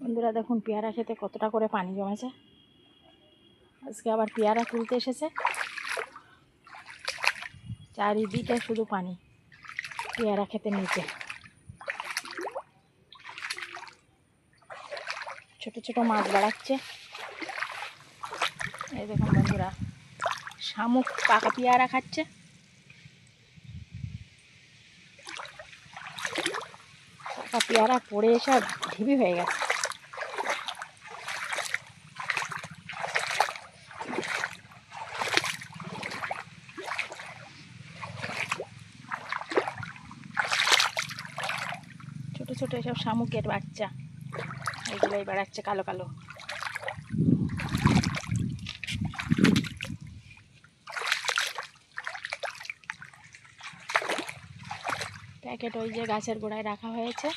বন্ধুরা দেখুন পেয়ারা খেতে কতটা করে পানি জমেছে। আজকে আবার পেয়ারা তুলতে এসেছে, চারিদিকে শুধু পানি পেয়ারা খেতে নিচে। ছোট ছোট মাছ বাড়াচ্ছে। এই দেখুন বন্ধুরা, শামুক পাকা পেয়ারা খাচ্ছে। পাকা পেয়ারা পড়ে এসে ঢিবি হয়ে গেছে। ছোট ছোট এসব শামুকের বাচ্চা, এগুলোই বেড়াচ্ছে কালো কালো। প্যাকেট ওই যে গাছের গোড়ায় রাখা হয়েছে।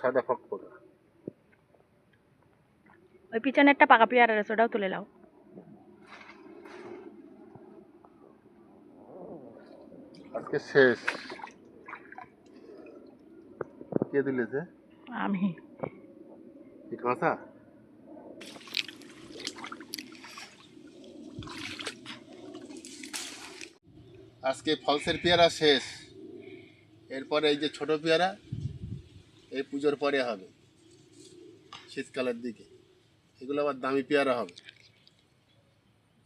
সাদা ফক করে ওই পিছনে একটা পাকা পেয়ারা রয়েছে, ওটাও তুলে নাও। আজকে শেষ। কে দিলেছে? আমি। কি কাঁচা? আজকে ফলসের পেয়ারা শেষ। এরপরে এই যে ছোট পেয়ারা, এই পুজোর পরে হবে, শীতকালের দিকে। এগুলো আবার দামি পেয়ারা হবে।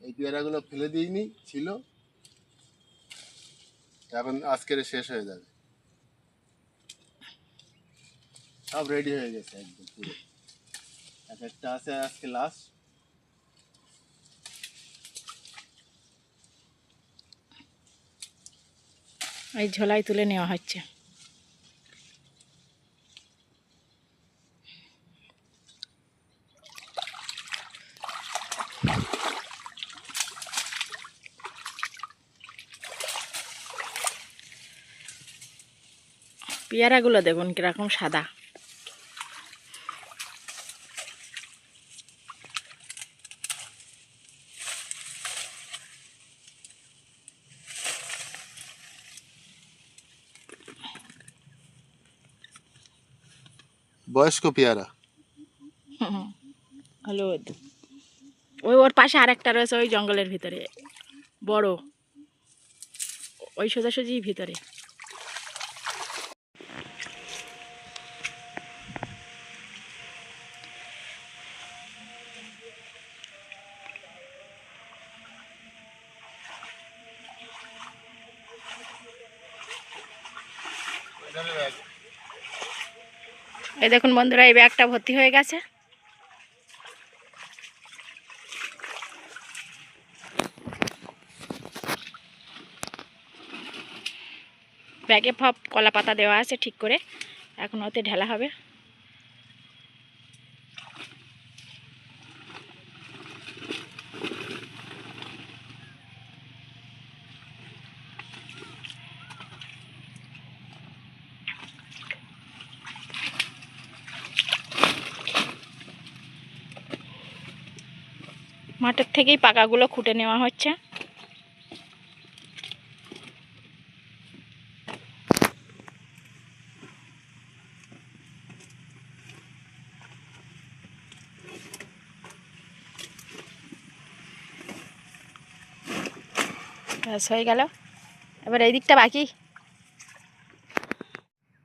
এই পেয়ারাগুলো ফেলে দিইনি, ছিল, এখন আজকের শেষ হয়ে যাবে। সব রেডি হয়ে গেছে একদম পুরো। এক একটা আছে আজকে লাস্ট। এই ঝোলাই তুলে নেওয়া হচ্ছে। পেয়ারাগুলো দেখুন কিরকম সাদা। বয়স্ক পেয়ারা, হলুদ। ওই ওর পাশে আরেকটা রয়েছে ওই জঙ্গলের ভিতরে, বড়, ওই সোজাসুজি ভিতরে। এই দেখুন বন্ধুরা, এই ব্যাগটা ভর্তি হয়ে গেছে। ব্যাগে সব কলা পাতা দেওয়া আছে ঠিক করে, এখন ওতে ঢালা হবে। মাঠের থেকেই পাকাগুলো খুঁটে নেওয়া হচ্ছে। ব্যাস হয়ে গেল। এবার এই দিকটা বাকি।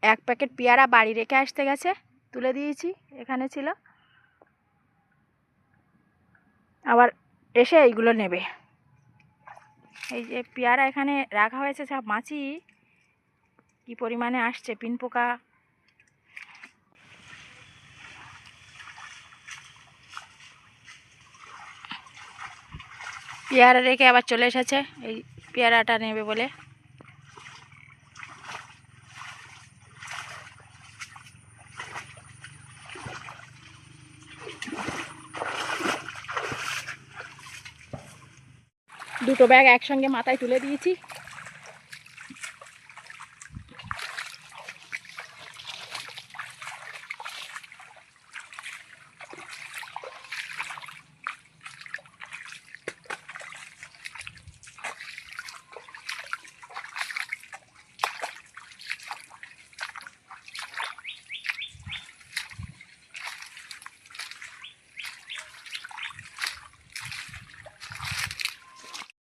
এক প্যাকেট পেয়ারা বাড়ি রেখে আসতে গেছে, তুলে দিয়েছি, এখানে ছিল। আবার এসে এইগুলো নেবে। এই যে পেয়ারা এখানে রাখা হয়েছে, সব মাছি কি পরিমাণে আসছে, পিন পোকা। পেয়ারা রেখে আবার চলে এসেছে এই পেয়ারাটা নেবে বলে। দুটো ব্যাগ একসঙ্গে মাথায় তুলে দিয়েছি।